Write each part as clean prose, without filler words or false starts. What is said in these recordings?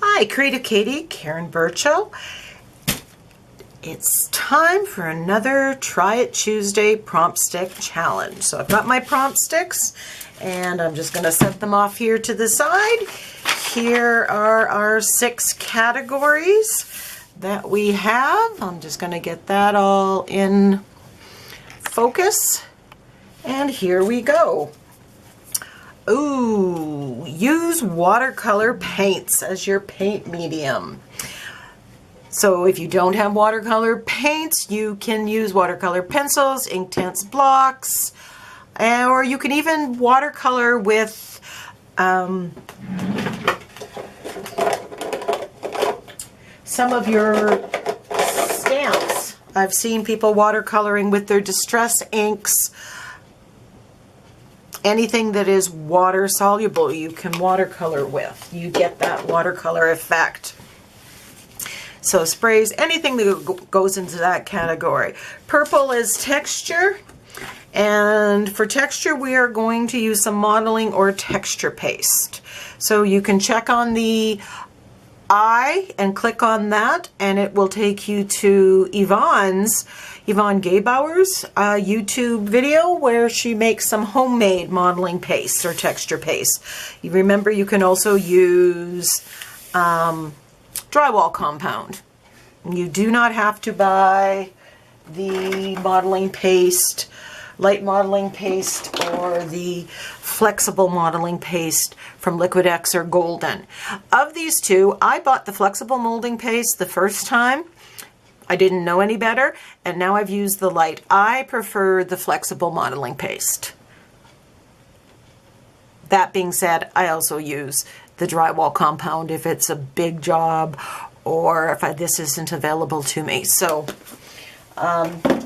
Hi, Creative Katie, Karen Burchill. It's time for another Try It Tuesday prompt stick challenge. So I've got my prompt sticks and I'm just going to set them off here to the side. Here are our 6 categories that we have. I'm just going to get that all in focus. And here we go. Ooh, use watercolor paints as your paint medium. So if you don't have watercolor paints, you can use watercolor pencils, Inktense blocks, or you can even watercolor with some of your stamps. I've seen people watercoloring with their distress inks. Anything that is water soluble you can watercolor with. You get that watercolor effect. So sprays, anything that goes into that category. Purple is texture, and for texture we are going to use some modeling or texture paste. So you can check on the eye and click on that and it will take you to Yvonne Gebauer's YouTube video where she makes some homemade modeling paste or texture paste. You remember you can also use drywall compound. You do not have to buy the modeling paste, light modeling paste, or the flexible modeling paste from Liquid X or Golden. Of these two, I bought the flexible molding paste the first time. I didn't know any better, and now I've used the light. I prefer the flexible modeling paste. That being said, I also use the drywall compound if it's a big job or if this isn't available to me. So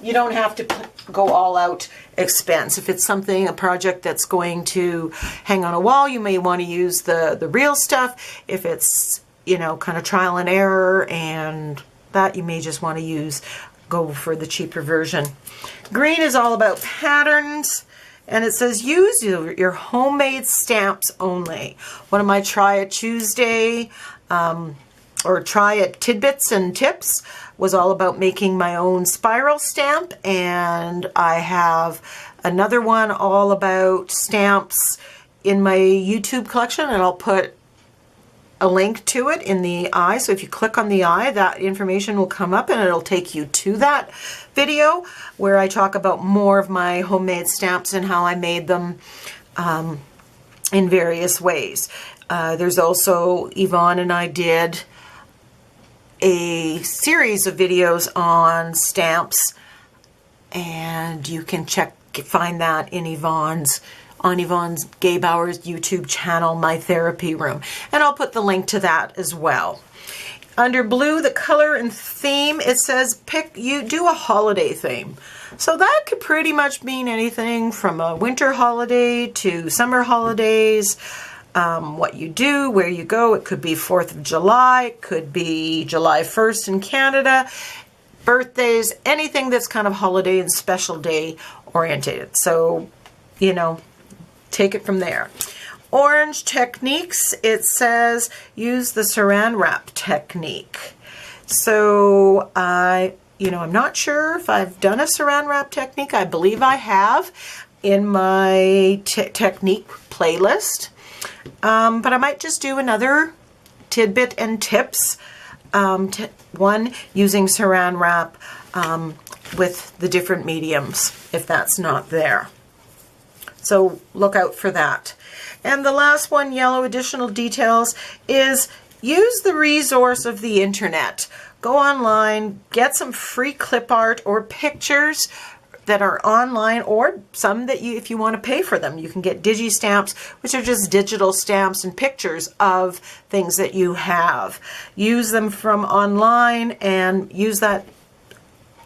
you don't have to go all out expense. If it's a project that's going to hang on a wall, you may want to use the real stuff. If it's, kind of trial and error and that, you may just want to go for the cheaper version. Green is all about patterns. And it says use your homemade stamps only. One of my Try It Tuesday or Try It tidbits and tips was all about making my own spiral stamp. And I have another one all about stamps in my YouTube collection, and I'll put a link to it in the eye. So if you click on the eye, that information will come up and it'll take you to that video where I talk about more of my homemade stamps and how I made them in various ways. There's also, Yvonne and I did a series of videos on stamps, and you can find that in Yvonne Gebauer's YouTube channel, My Therapy Room. And I'll put the link to that as well. Under blue, the color and theme, it says do a holiday theme. So that could pretty much mean anything from a winter holiday to summer holidays, what you do, where you go. It could be 4th of July, it could be July 1st in Canada, birthdays, anything that's kind of holiday and special day oriented. So, take it from there. Orange techniques, it says use the saran wrap technique. So I'm not sure if I've done a saran wrap technique. I believe I have in my technique playlist. But I might just do another tidbit and tips. One using saran wrap with the different mediums if that's not there. So look out for that. And the last one, yellow additional details, is use the resource of the internet. Go online, get some free clip art or pictures that are online, or some that if you want to pay for them. You can get digi stamps, which are just digital stamps and pictures of things that you have. Use them from online and use that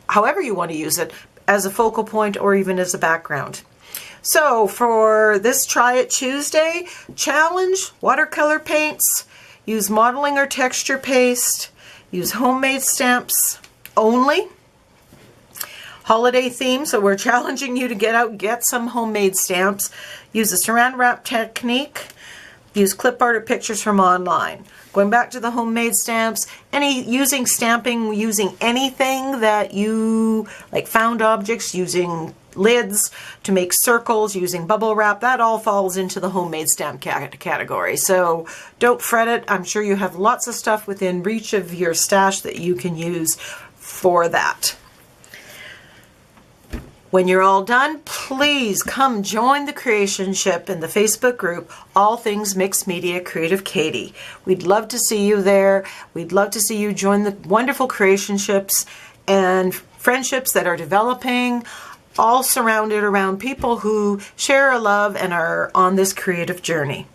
however you want to use it, as a focal point or even as a background. So for this Try It Tuesday challenge, watercolor paints, use modeling or texture paste, use homemade stamps only. Holiday theme, so we're challenging you to get out, get some homemade stamps. Use the saran wrap technique. use clip art or pictures from online. Going back to the homemade stamps, using stamping, using anything that you, like found objects, using lids to make circles, using bubble wrap, that all falls into the homemade stamp category. So don't fret it. I'm sure you have lots of stuff within reach of your stash that you can use for that. When you're all done, please come join the Creationship in the Facebook group, All Things Mixed Media Creative Katie. We'd love to see you there. We'd love to see you join the wonderful creationships and friendships that are developing, all surrounded around people who share a love and are on this creative journey.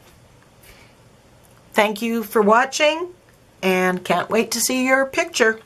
Thank you for watching, and can't wait to see your picture.